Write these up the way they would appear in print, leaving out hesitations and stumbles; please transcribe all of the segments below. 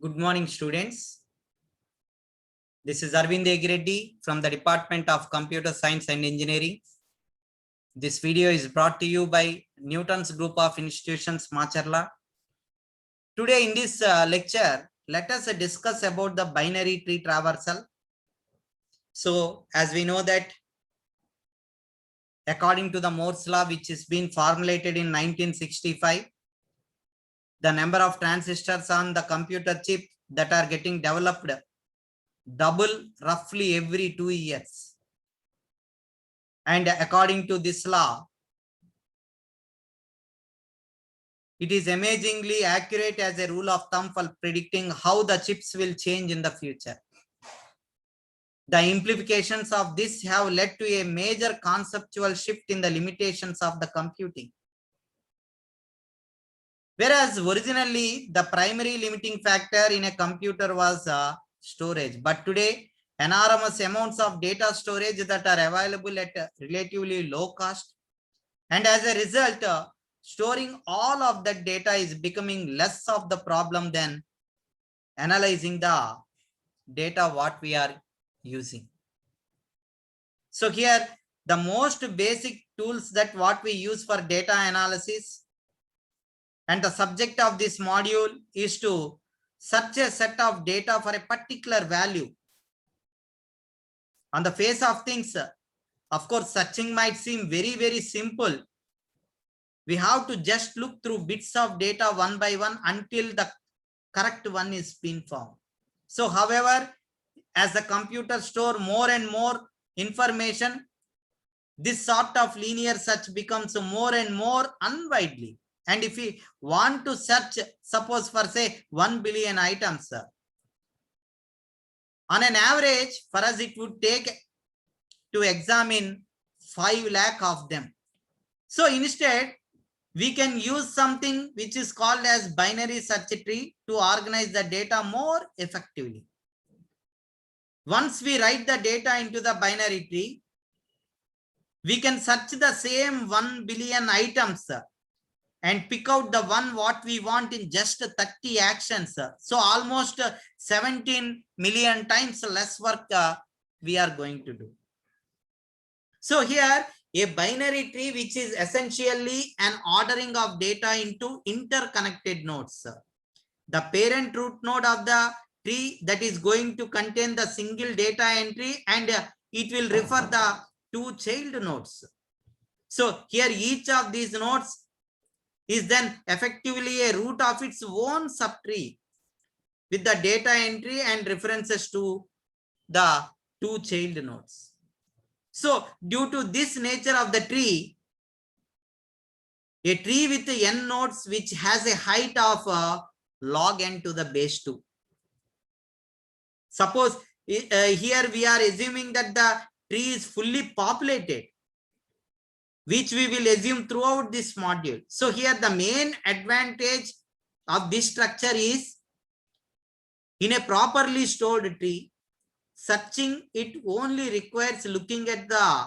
Good morning, students. This is Arvind Egireddy from the Department of Computer Science and Engineering. This video is brought to you by Newton's Group of Institutions, Macharla. Today in this lecture, let us discuss about the binary tree traversal. So, as we know that according to the Moore's law, which has been formulated in 1965, the number of transistors on the computer chip that are getting developed double roughly every 2 years. And according to this law, it is amazingly accurate as a rule of thumb for predicting how the chips will change in the future. The implications of this have led to a major conceptual shift in the limitations of the computing. Whereas originally the primary limiting factor in a computer was storage, but today enormous amounts of data storage that are available at a relatively low cost, and as a result storing all of that data is becoming less of the problem than analyzing the data what we are using. So here the most basic tools that what we use for data analysis, and the subject of this module is to search a set of data for a particular value. On the face of things, of course, searching might seem very simple. We have to just look through bits of data one by one until the correct one is being found. So, however, as the computer store more and more information, this sort of linear search becomes more and more unwieldy. And if we want to search, suppose for say 1 billion items, on an average, for us it would take to examine 5 lakh of them. So instead, we can use something which is called as binary search tree to organize the data more effectively. Once we write the data into the binary tree, we can search the same 1 billion items and pick out the one what we want in just 30 actions. So almost 17 million times less work we are going to do. So here a binary tree, which is essentially an ordering of data into interconnected nodes. The parent root node of the tree that is going to contain the single data entry, and it will refer the 2 child nodes. So here each of these nodes is then effectively a root of its own subtree with the data entry and references to the 2 child nodes. So due to this nature of the tree, a tree with n nodes which has a height of log n to the base 2. Suppose here we are assuming that the tree is fully populated, which we will assume throughout this module. So here the main advantage of this structure is, in a properly stored tree, searching it only requires looking at the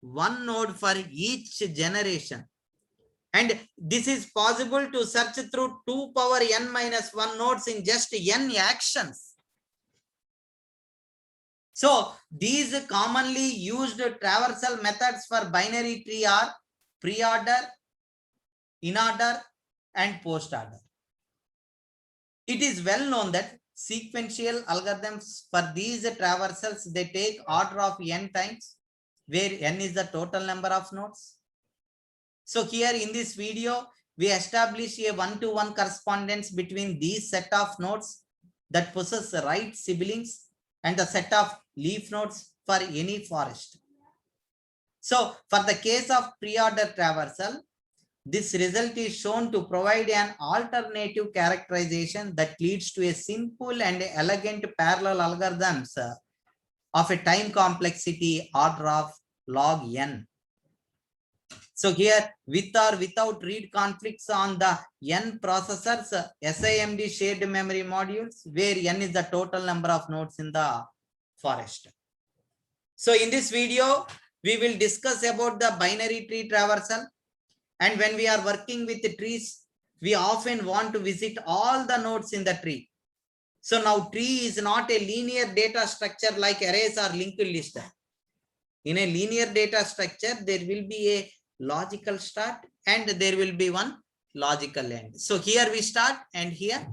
one node for each generation. And this is possible to search through 2 power n minus 1 nodes in just n actions. So these commonly used traversal methods for binary tree are pre-order, in-order, and post-order. It is well known that sequential algorithms for these traversals, they take order of n times, where n is the total number of nodes. So here in this video, we establish a one-to-one correspondence between these set of nodes that possess right siblings and the set of leaf nodes for any forest. So for the case of pre-order traversal, this result is shown to provide an alternative characterization that leads to a simple and elegant parallel algorithms of a time complexity order of log n. So here, with or without read conflicts on the n processors, SIMD shared memory modules, where n is the total number of nodes in the forest. So in this video, we will discuss about the binary tree traversal. And when we are working with the trees, we often want to visit all the nodes in the tree. So now tree is not a linear data structure like arrays or linked list. In a linear data structure, there will be a logical start and there will be one logical end. So here we start and here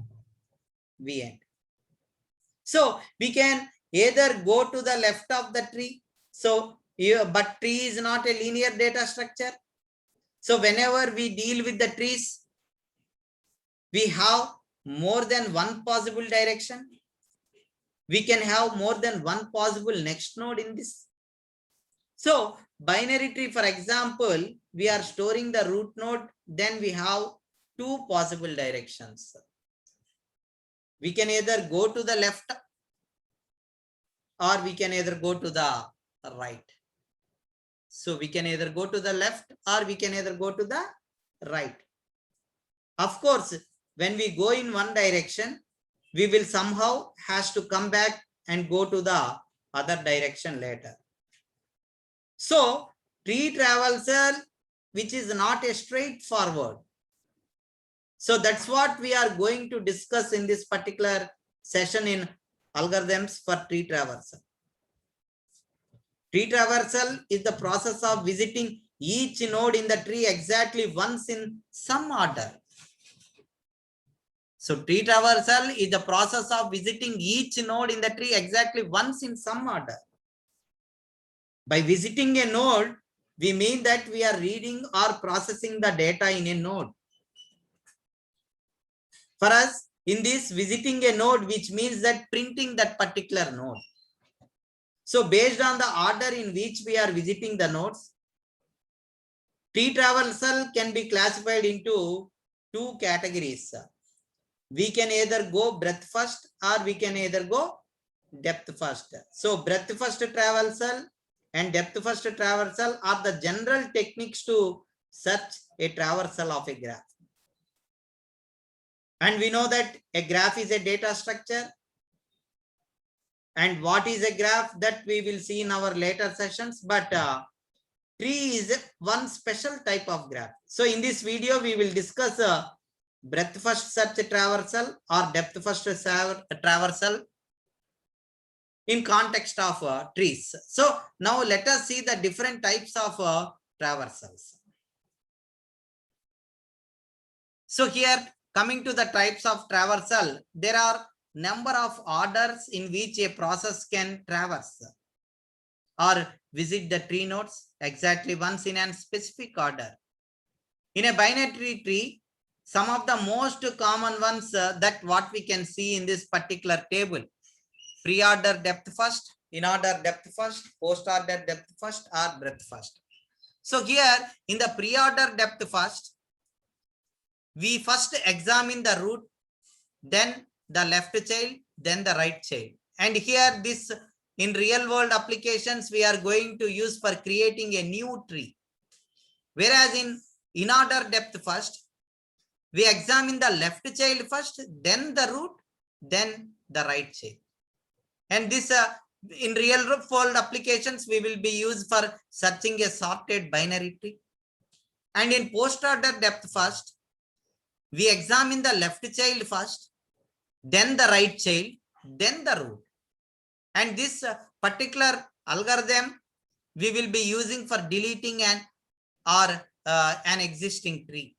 we end. So we can either go to the left of the tree. So but tree is not a linear data structure. So whenever we deal with the trees, we have more than one possible direction. We can have more than one possible next node in this. So binary tree, for example, we are storing the root node, then we have two possible directions. We can either go to the left or we can either go to the right. So we can either go to the left or we can either go to the right. Of course, when we go in one direction, we will somehow has to come back and go to the other direction later. So tree traversal, which is not a straightforward. So that's what we are going to discuss in this particular session in algorithms for tree traversal. Tree traversal is the process of visiting each node in the tree exactly once in some order. So tree traversal is the process of visiting each node in the tree exactly once in some order. By visiting a node, we mean that we are reading or processing the data in a node. For us, in this, visiting a node, which means that printing that particular node. So based on the order in which we are visiting the nodes, tree traversal can be classified into two categories. We can either go breadth first or we can either go depth first. So breadth first traversal and depth first traversal are the general techniques to search a traversal of a graph. And we know that a graph is a data structure. And what is a graph, that we will see in our later sessions, but tree is one special type of graph. So in this video, we will discuss breadth first search traversal or depth first traversal in context of trees. So now let us see the different types of traversals. So here, coming to the types of traversal, there are number of orders in which a process can traverse or visit the tree nodes exactly once in a specific order. In a binary tree, some of the most common ones that what we can see in this particular table: pre-order depth first, in-order depth first, post-order depth first, or breadth first. So here in the pre-order depth first, we first examine the root, then the left child, then the right child. And here this in real world applications, we are going to use for creating a new tree. Whereas in order depth first, we examine the left child first, then the root, then the right child. And this in real world applications, we will be used for searching a sorted binary tree. And in post order depth first, we examine the left child first, then the right child, then the root. And this particular algorithm we will be using for deleting an existing tree.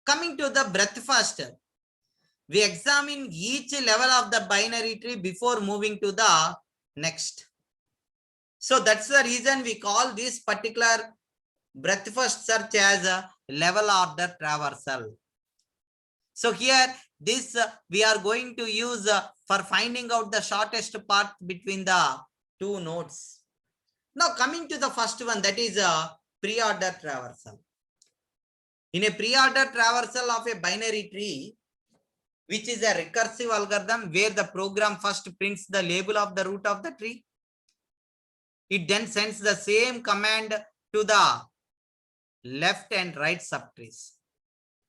Coming to the breadth first, we examine each level of the binary tree before moving to the next. So that's the reason we call this particular breadth first search as a level order traversal. So here this we are going to use for finding out the shortest path between the two nodes. Now coming to the first one, that is a pre-order traversal. In a pre-order traversal of a binary tree, which is a recursive algorithm where the program first prints the label of the root of the tree, it then sends the same command to the left and right subtrees.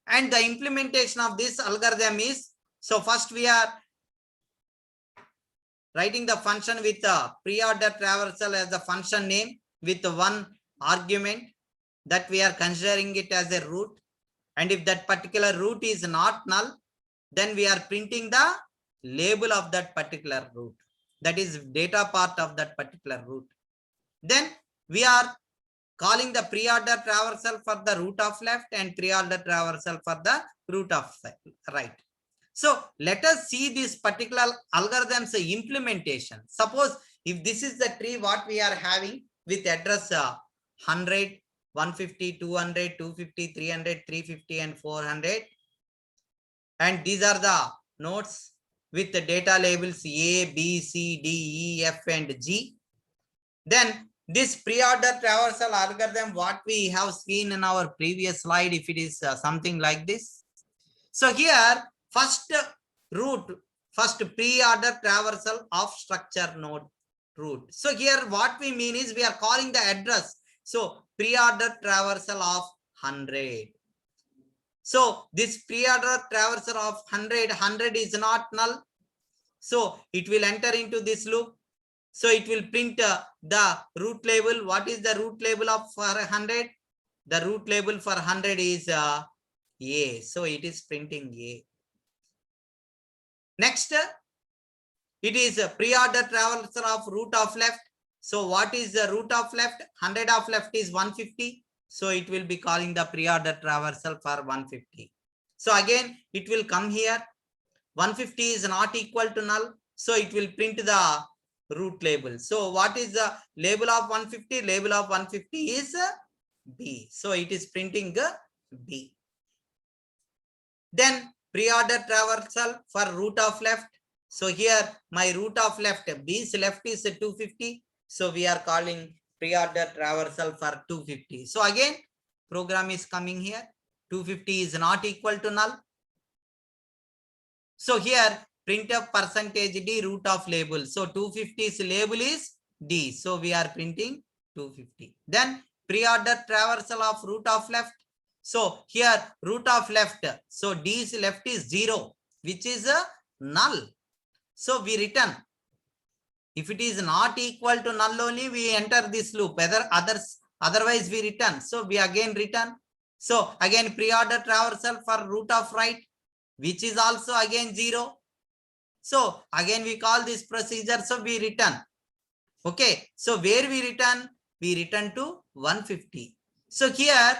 And the implementation of this algorithm is, so first we are writing the function with the pre-order traversal as the function name with one argument that we are considering it as a root. And if that particular root is not null, then we are printing the label of that particular route. That is data part of that particular route. Then we are calling the pre-order traversal for the route of left and pre-order traversal for the route of right. So let us see this particular algorithm's implementation. Suppose if this is the tree what we are having with address 100, 150, 200, 250, 300, 350 and 400. And these are the nodes with the data labels A, B, C, D, E, F and G. Then this pre-order traversal algorithm what we have seen in our previous slide, if it is something like this. So here first route, first pre-order traversal of structure node route. So here what we mean is we are calling the address. So pre-order traversal of 100. So this pre-order traversal of 100 is not null. So it will enter into this loop. So it will print the route label. What is the route label of for 100? The route label for 100 is A. So it is printing A. Next, it is a pre-order traversal of route of left. So what is the route of left? 100 of left is 150. So it will be calling the pre-order traversal for 150. So again, it will come here. 150 is not equal to null. So it will print the route label. So what is the label of 150? Label of 150 is B. So it is printing B. Then pre-order traversal for route of left. So here my route of left, B's left is 250. So we are calling pre-order traversal for 250. So again, program is coming here. 250 is not equal to null. So here printf %d route of label. So 250's label is D. So we are printing 250. Then pre-order traversal of route of left. So here route of left. So D's left is 0, which is a null. So we return. If it is not equal to null only, we enter this loop. Otherwise we return. So we again return. So again pre-order traversal for route of right, which is also again 0. So again we call this procedure. So we return. Okay. So where we return? We return to 150. So here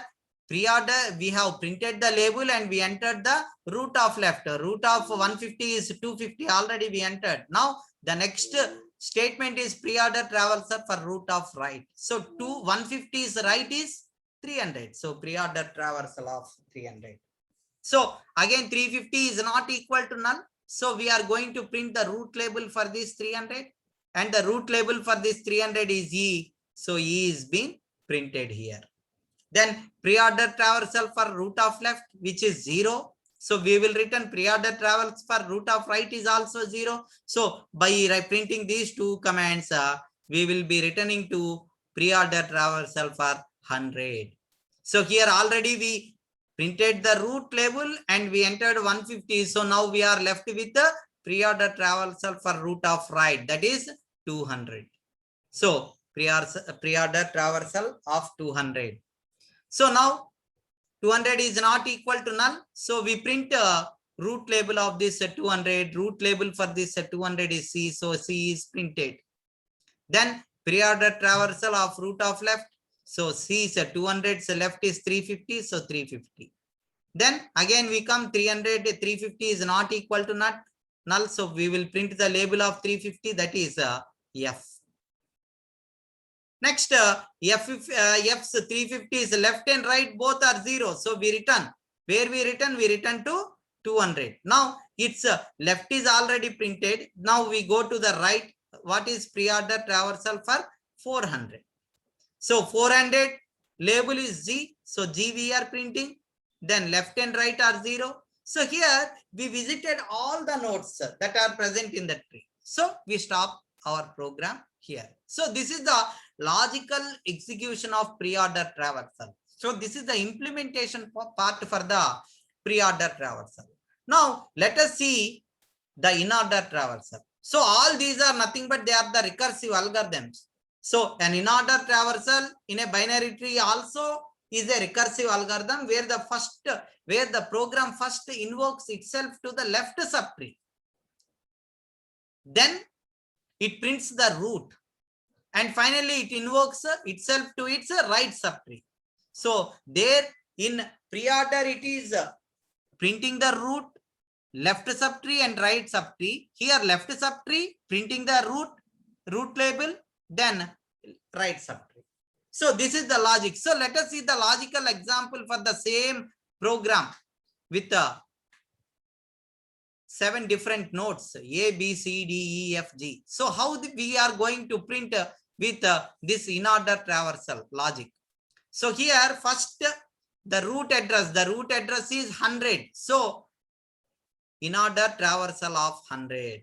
pre-order, we have printed the label and we entered the route of left. Route of 150 is 250. Already we entered. Now the next statement is pre-order traversal for route of right. So 150 is right is 300. So pre-order traversal of 300. So again 350 is not equal to null. So we are going to print the route label for this 300 and the route label for this 300 is E. So E is being printed here. Then pre-order traversal for route of left, which is 0. So we will return pre-order traversal for route of right is also 0. So by printing these two commands, we will be returning to pre-order traversal for 100. So here already we printed the route label and we entered 150. So now we are left with the pre-order traversal for route of right, that is 200. So pre-order traversal of 200. So now 200 is not equal to null. So we print a route label of this 200. Route label for this 200 is C. So C is printed. Then pre-order traversal of route of left. So C is 200. So left is 350. So 350. Then again we come 300. 350 is not equal to null. So we will print the label of 350. That is F. Next, F's 350 is left and right, both are 0. So we return. Where we return? We return to 200. Now its left is already printed. Now we go to the right. What is pre-order traversal for 400? So 400 label is G. So G we are printing. Then left and right are 0. So here we visited all the nodes that are present in the tree. So we stop our program here. So this is the logical execution of pre-order traversal. So this is the implementation part for the pre-order traversal. Now let us see the in-order traversal. So all these are nothing but they are the recursive algorithms. So an in-order traversal in a binary tree also is a recursive algorithm where the program first invokes itself to the left subtree. then it prints the root, and finally it invokes itself to its right subtree. So there in pre-order it is printing the root, left subtree and right subtree. Here left subtree printing the root label, then right subtree. So this is the logic. So let us see the logical example for the same program with 7 different nodes A, B, C, D, E, F, G. So how we are going to print with this in order traversal logic. So here first the root address is 100. So in order traversal of 100.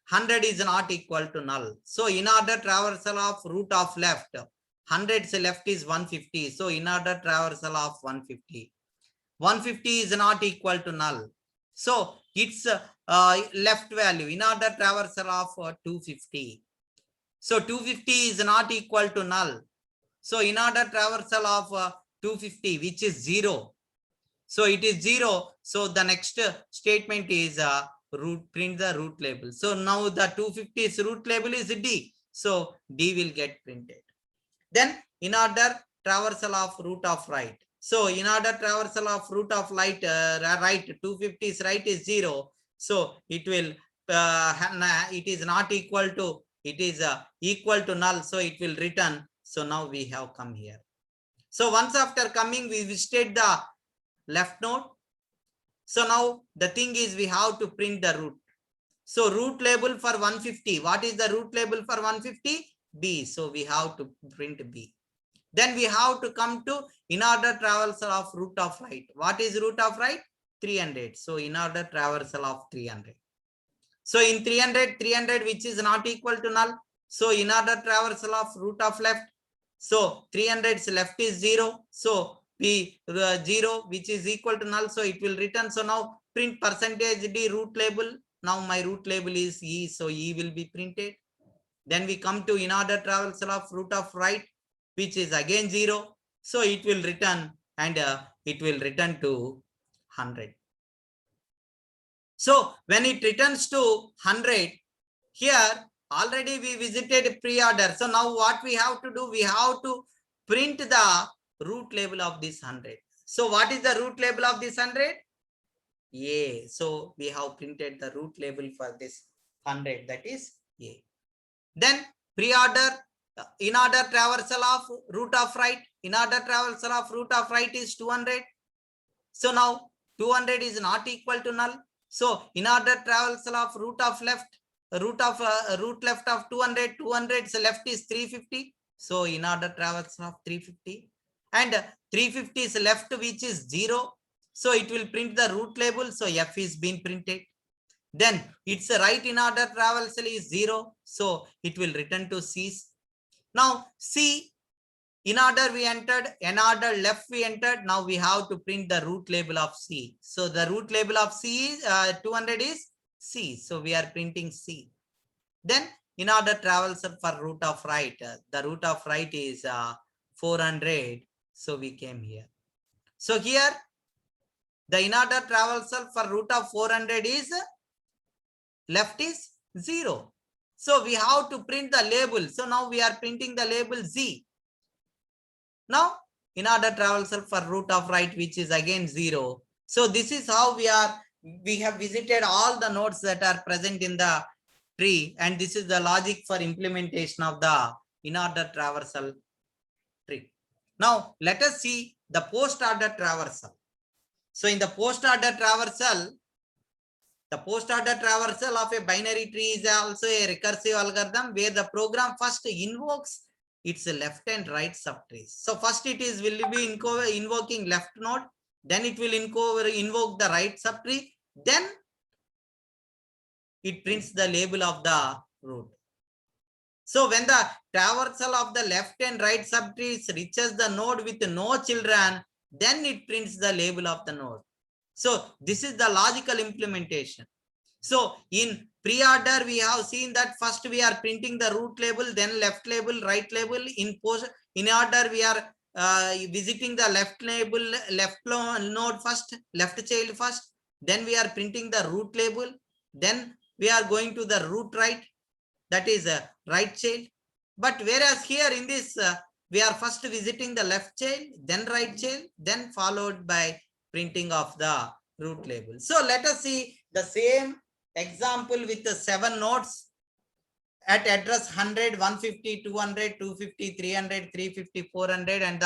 100 is not equal to null. So in order traversal of root of left, 100's left is 150. So in order traversal of 150. 150 is not equal to null. So it's left value in order traversal of 250. So 250 is not equal to null. So in order traversal of 250, which is 0. So it is 0. So the next statement is print the root label. So now the 250's root label is D. So D will get printed. Then in order traversal of root of right. So in order traversal of root of right, 250's right is 0. So it will it is not equal to, it is equal to null. So it will return. So now we have come here. So once after coming, we visited the left node. So now the thing is we have to print the root. So root label for 150. What is the root label for 150? B. So we have to print B. Then we have to come to in order traversal of root of right. What is root of right? 300. So in order traversal of 300. So in 300 which is not equal to null. So in order traversal of root of left. So 300's left is 0. So P 0 which is equal to null. So it will return. So now print percentage D root label. Now my root label is E. So E will be printed. Then we come to in order traversal of root of right, which is again 0. So it will return, and it will return to 100. So when it returns to 100, here already we visited pre-order. So now what we have to do, we have to print the root label of this 100. So what is the root label of this 100? A. So we have printed the root label for this 100, that is A. Then pre-order in order traversal of root of right. In order traversal of root of right is 200. So now 200 is not equal to null. So in order traversal of root of left, root left of 200, 200's left is 350. So in order traversal of 350, and 350's left, which is 0. So it will print the root label. So F is being printed. Then its right in order traversal is 0. So it will return to C. Now C, in order we entered, in order left we entered. Now we have to print the root label of C. So the root label of C is 200 is C. So we are printing C. Then in order traversal for root of right, the root of right is 400. So we came here. So here the in order traversal for root of 400 is left is 0. So we have to print the label. So now we are printing the label Z. Now in order traversal for root of right, which is again 0. So this is how we have visited all the nodes that are present in the tree, and this is the logic for implementation of the in order traversal tree. Now let us see the post order traversal. So in the post order traversal, the post order traversal of a binary tree is also a recursive algorithm where the program first invokes its left and right subtrees. So first it will be invoking left node, then it will invoke the right subtree, then it prints the label of the root. So when the traversal of the left and right subtrees reaches the node with no children, then it prints the label of the node. So this is the logical implementation. So in pre-order, we have seen that first we are printing the root label, then left label, right label. In order, we are visiting the left label, left node first, left child first. Then we are printing the root label. Then we are going to the root right, that is a right child. But whereas here in this, we are first visiting the left child, then right child, then followed by printing of the root label. So let us see the same example with the 7 nodes at address 100, 150, 200, 250, 300, 350, 400, and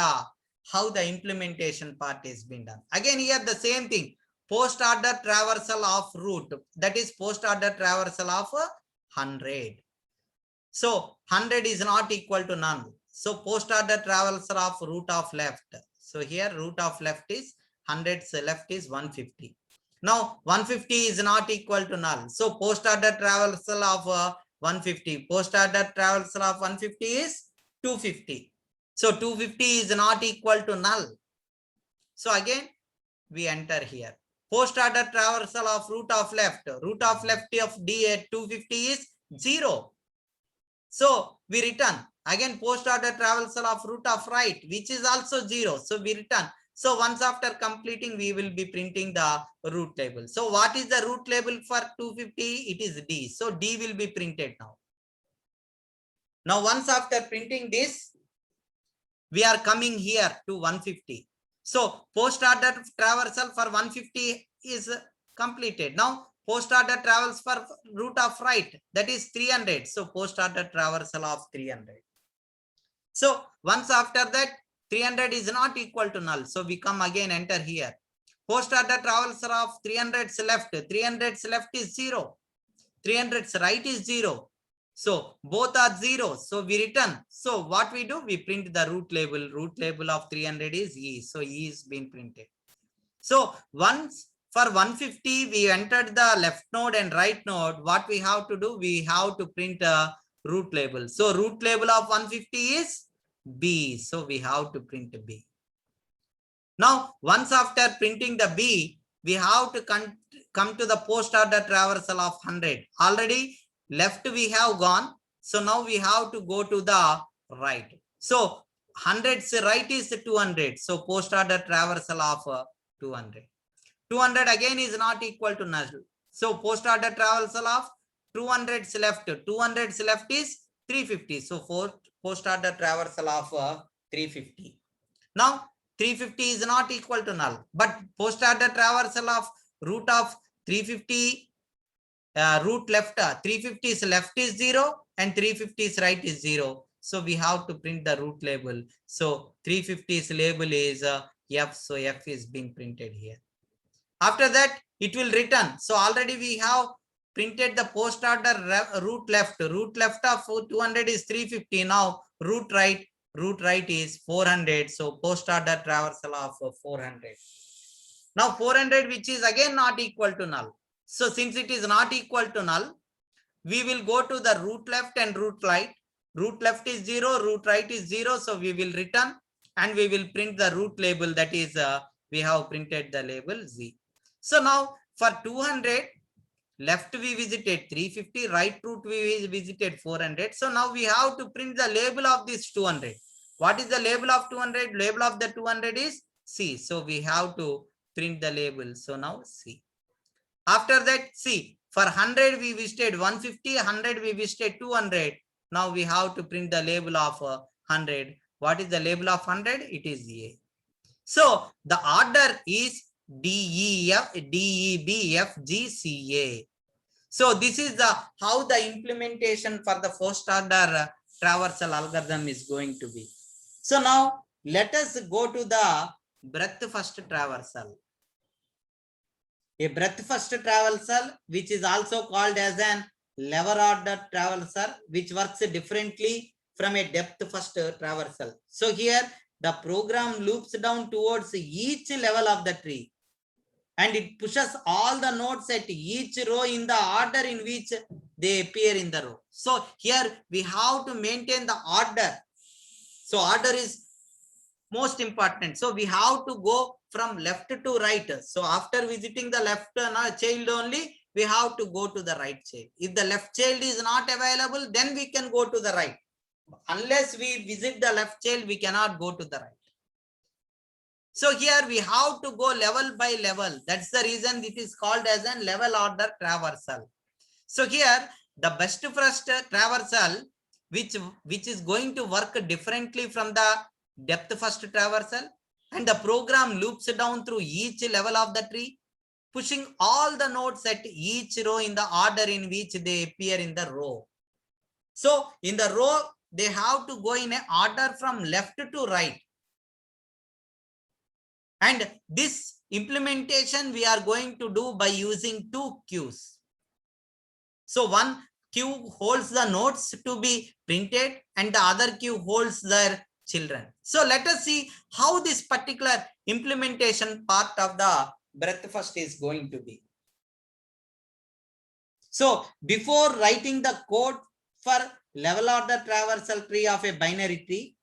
how the implementation part is being done. Again, here the same thing, post order traversal of root, that is post order traversal of 100. So 100 is not equal to none. So post order traversal of root of left. So here root of left is 100's left is 150. Now 150 is not equal to null. So post order traversal of 150. Post order traversal of 150 is 250. So 250 is not equal to null. So again, we enter here. Post order traversal of root of left. Root of left of D at 250 is 0. So we return. Again, post order traversal of root of right, which is also 0. So we return. So once after completing, we will be printing the root label. So what is the root label for 250? It is D. So D will be printed now. Now once after printing this, we are coming here to 150. So post order traversal for 150 is completed. Now post order travels for root of right, that is 300. So post order traversal of 300. So once after that, 300 is not equal to null. So we come again, enter here. Post order traversal of 300's left. 300's left is 0. 300's right is 0. So both are 0. So we return. So what we do? We print the root label. Root label of 300 is E. So E is being printed. So once for 150, we entered the left node and right node. What we have to do? We have to print a root label. So root label of 150 is B. So we have to print B. Now, once after printing the B, we have to come to the post order traversal of 100. Already left we have gone. So now we have to go to the right. So 100's right is 200. So post order traversal of 200. 200 again is not equal to null. So post order traversal of 200's left. 200's left is 350. So post order traversal of 350. Now 350 is not equal to null, but post order traversal of root of 350 root left, 350's left is 0 and 350's right is 0. So we have to print the root label. So 350's label is F. So F is being printed here. After that, it will return. So already we have printed the post order root left. Root left of 200 is 350. Now root right is 400. So post order traversal of 400. Now 400, which is again not equal to null. So since it is not equal to null, we will go to the root left and root right. Root left is 0, root right is 0. So we will return and we will print the root label, that is we have printed the label Z. So now for 200, left we visited 350, right root we visited 400. So now we have to print the label of this 200. What is the label of 200? Label of the 200 is C. So we have to print the label. So now C. After that, C. For 100 we visited 150, 100 we visited 200. Now we have to print the label of 100. What is the label of 100? It is A. So the order is D, E, F, D, E, B, F, G, C, A. So this is the how the implementation for the first order traversal algorithm is going to be. So now let us go to the breadth first traversal. A breadth first traversal, which is also called as an lever order traversal, which works differently from a depth first traversal. So here the program loops down towards each level of the tree, and it pushes all the nodes at each row in the order in which they appear in the row. So here we have to maintain the order. So order is most important. So we have to go from left to right. So after visiting the left child only, we have to go to the right child. If the left child is not available, then we can go to the right. Unless we visit the left child, we cannot go to the right. So here we have to go level by level. That's the reason it is called as a level order traversal. So here the best first traversal, which is going to work differently from the depth first traversal, and the program loops down through each level of the tree, pushing all the nodes at each row in the order in which they appear in the row. So in the row, they have to go in an order from left to right. And this implementation we are going to do by using two queues. So one queue holds the nodes to be printed and the other queue holds their children. So let us see how this particular implementation part of the breadth first is going to be. So before writing the code for level order traversal tree of a binary tree,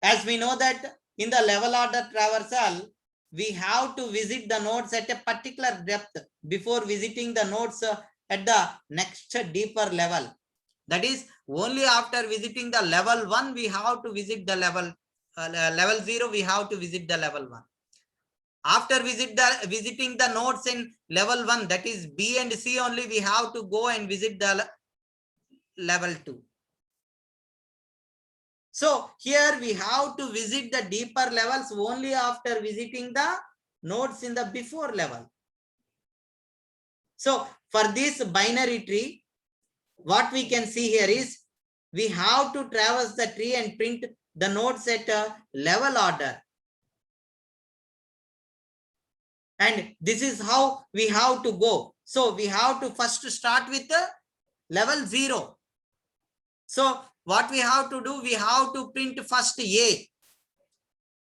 as we know that in the level order traversal, we have to visit the nodes at a particular depth before visiting the nodes at the next deeper level. That is, only after visiting the level 1, we have to visit the level 0, we have to visit the level 1. After visiting the nodes in level 1, that is B and C only, we have to go and visit the level 2. So here we have to visit the deeper levels only after visiting the nodes in the before level. So for this binary tree, what we can see here is we have to traverse the tree and print the nodes at a level order. And this is how we have to go. So we have to first start with the level 0. So what we have to do, we have to print first A.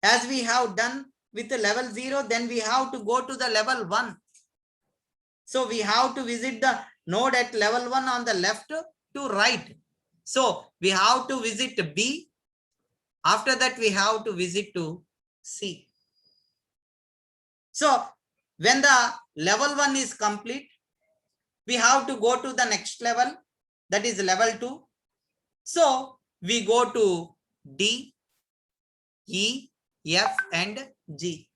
As we have done with the level 0, then we have to go to the level 1. So we have to visit the node at level 1 on the left to right. So we have to visit B. After that, we have to visit to C. So when the level 1 is complete, we have to go to the next level, that is level 2. So we go to D, E, F and G.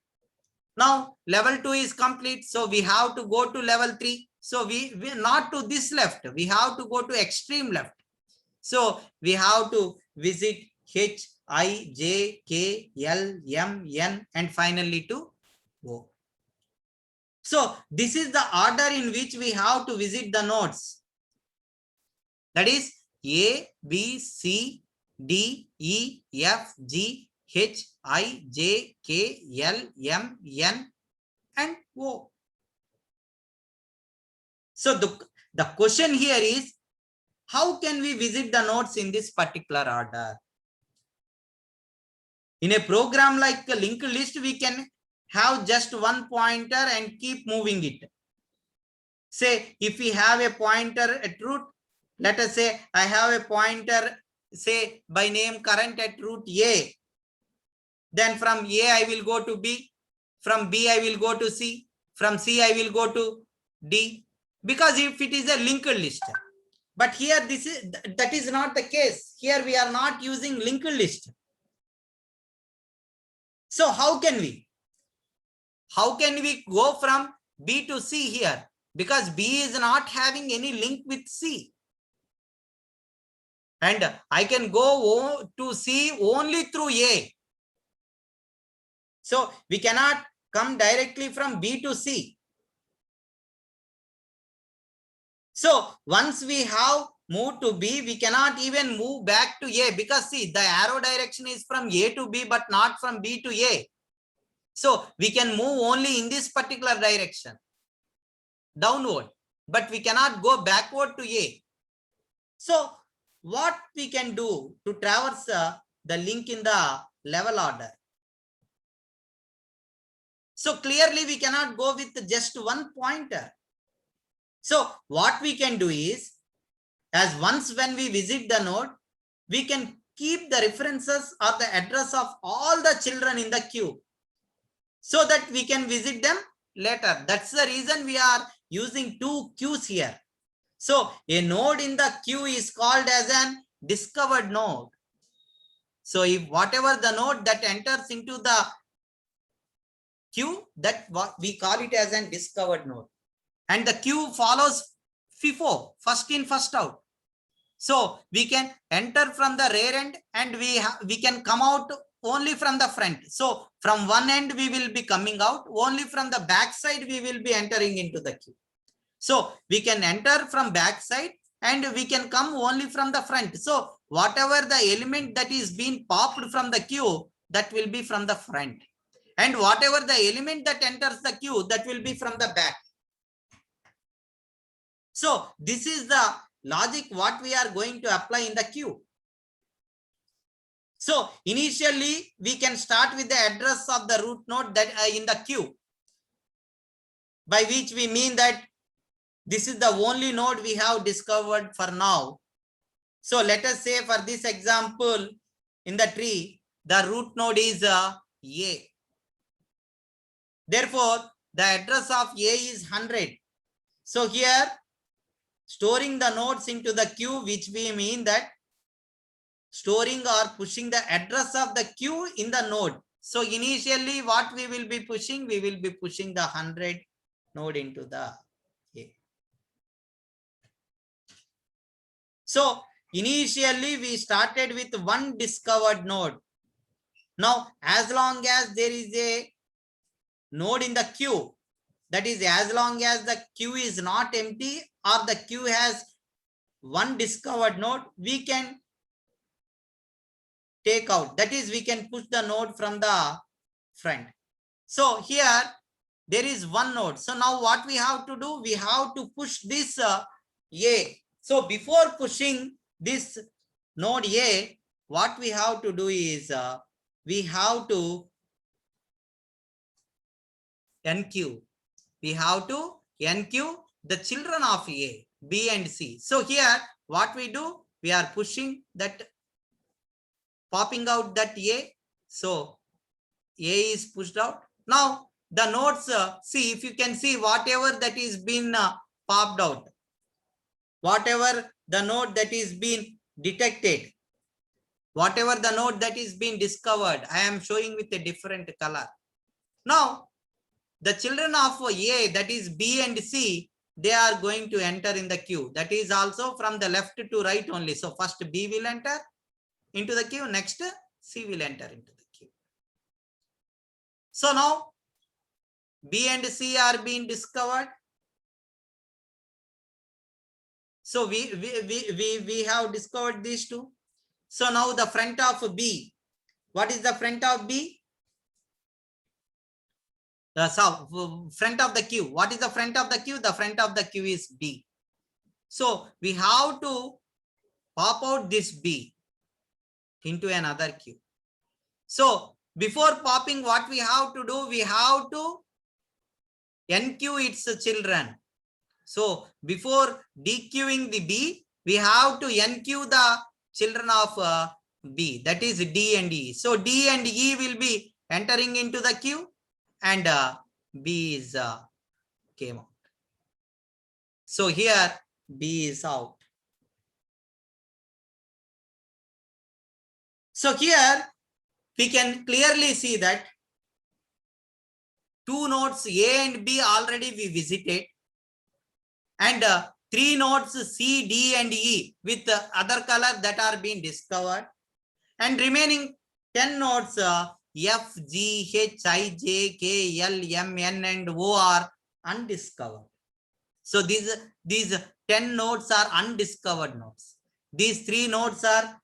Now level 2 is complete. So we have to go to level 3. So we not to this left, we have to go to extreme left. So we have to visit H, I, J, K, L, M, N and finally to O. So this is the order in which we have to visit the nodes. That is A, B, C, D, E, F, G, H, I, J, K, L, M, N and O. So the question here is, how can we visit the nodes in this particular order? In a program like a linked list, we can have just one pointer and keep moving it. Say if we have a pointer at root, let us say I have a pointer, say by name current at root A. Then from A I will go to B. From B I will go to C. From C I will go to D. Because if it is a linked list. But here that is not the case. Here we are not using linked list. So how can we? How can we go from B to C here? Because B is not having any link with C. And I can go to C only through A. So we cannot come directly from B to C. So once we have moved to B, we cannot even move back to A because see, the arrow direction is from A to B, but not from B to A. So we can move only in this particular direction, downward, but we cannot go backward to A. So what we can do to traverse the link in the level order? So clearly we cannot go with just one pointer. So what we can do is, as once when we visit the node, we can keep the references or the address of all the children in the queue so that we can visit them later. That's the reason we are using two queues here. So a node in the queue is called as an discovered node. So if whatever the node that enters into the queue, that what we call it as an discovered node. And the queue follows FIFO, first in, first out. So we can enter from the rear end and we can come out only from the front. So from one end we will be coming out, only from the back side we will be entering into the queue. So we can enter from back side and we can come only from the front. So whatever the element that is being popped from the queue, that will be from the front. And whatever the element that enters the queue, that will be from the back. So this is the logic what we are going to apply in the queue. So initially we can start with the address of the root node that in the queue, by which we mean that this is the only node we have discovered for now. So let us say for this example, in the tree, the root node is A. Therefore, the address of A is 100. So here, storing the nodes into the queue, which we mean that storing or pushing the address of the queue in the node. So initially what we will be pushing the 100 node into the A. So initially we started with one discovered node. Now, as long as there is a node in the queue, that is, as long as the queue is not empty or the queue has one discovered node, we can take out. That is, we can push the node from the front. So here there is one node. So now what we have to do? We have to push this A. So before pushing this node A, what we have to do is we have to NQ. We have to NQ the children of A, B and C. So here what we do? We are pushing that, popping out that A. So A is pushed out. Now the nodes, see, if you can see whatever that is been popped out, whatever the node that is being detected, whatever the node that is being discovered, I am showing with a different color. Now the children of A, that is B and C, they are going to enter in the queue. That is also from the left to right only. So first B will enter into the queue, next C will enter into the queue. So now B and C are being discovered. So we have discovered these two. So now the front of B. What is the front of B? The front of the queue. What is the front of the queue? The front of the queue is B. So we have to pop out this B into another queue. So before popping, what we have to do? We have to NQ its children. So before dequeuing the B, we have to NQ the children of B, that is D and E. So D and E will be entering into the queue and B is came out. So here B is out. So here we can clearly see that two nodes A and B already we visited, and three nodes C, D and E with other color that are being discovered, and remaining 10 nodes F, G, H, I, J, K, L, M, N and O are undiscovered. So these 10 nodes are undiscovered nodes. These 3 nodes are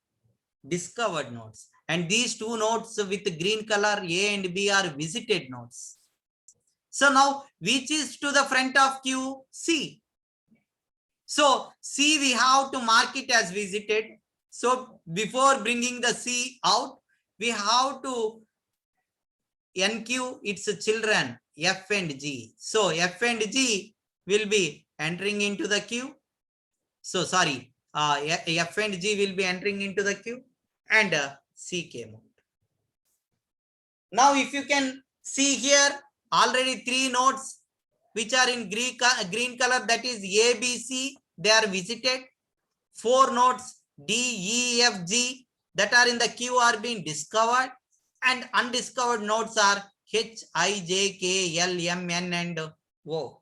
discovered nodes, and these 2 nodes with green color A and B are visited nodes. So now which is to the front of queue? C. So C we have to mark it as visited. So before bringing the C out, we have to NQ its children F and G. So F and G will be entering into the queue. So sorry, F and G will be entering into the queue, and C came out. Now if you can see here, already 3 nodes which are in green color, that is A, B, C, they are visited. 4 nodes D, E, F, G that are in the queue are being discovered, and undiscovered nodes are H, I, J, K, L, M, N and O.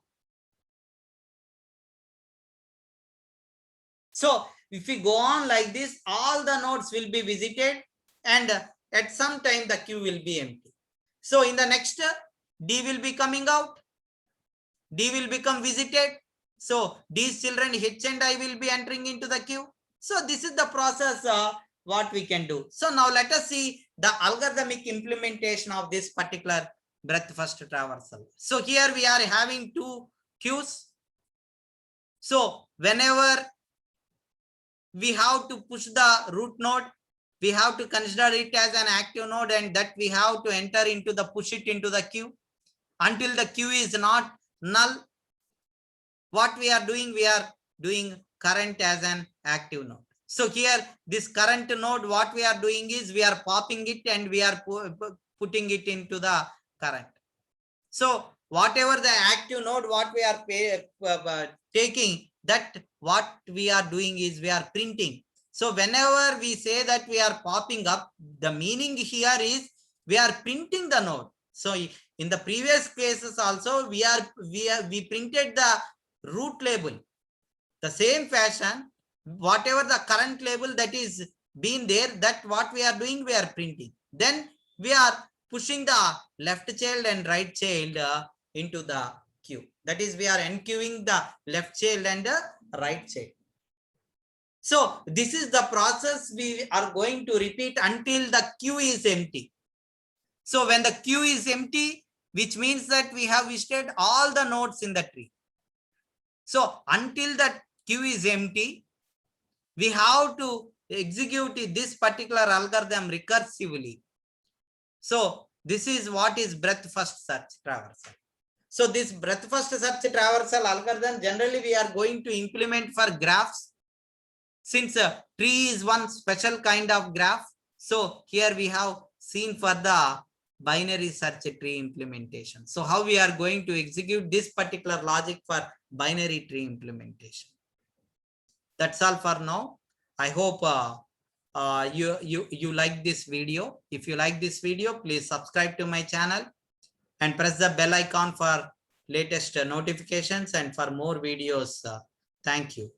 So if we go on like this, all the nodes will be visited, and at some time the queue will be empty. So in the next, D will be coming out, D will become visited. So these children H and I will be entering into the queue. So this is the process what we can do. So now let us see the algorithmic implementation of this particular breadth first traversal. So here we are having two queues. So whenever we have to push the root node, we have to consider it as an active node, and that we have to enter into the push it into the queue until the queue is not null. What we are doing current as an active node. So here this current node, what we are doing is we are popping it and we are putting it into the current. So whatever the active node, what we are taking, that what we are doing is we are printing. So whenever we say that we are popping up, the meaning here is we are printing the node. So in the previous cases also we printed the root label. The same fashion, whatever the current label that is been there, that what we are doing, we are printing. Then we are pushing the left child and right child into the queue. That is, we are enqueuing the left child and the right child. So this is the process we are going to repeat until the queue is empty. So when the queue is empty, which means that we have visited all the nodes in the tree. So until that queue is empty, we have to execute this particular algorithm recursively. So this is what is breadth first search traversal. So this breadth first search traversal algorithm generally we are going to implement for graphs, since a tree is one special kind of graph. So here we have seen for the binary search tree implementation. So how we are going to execute this particular logic for binary tree implementation. That's all for now. I hope you like this video. If you like this video, please subscribe to my channel and press the bell icon for latest notifications and for more videos. Thank you.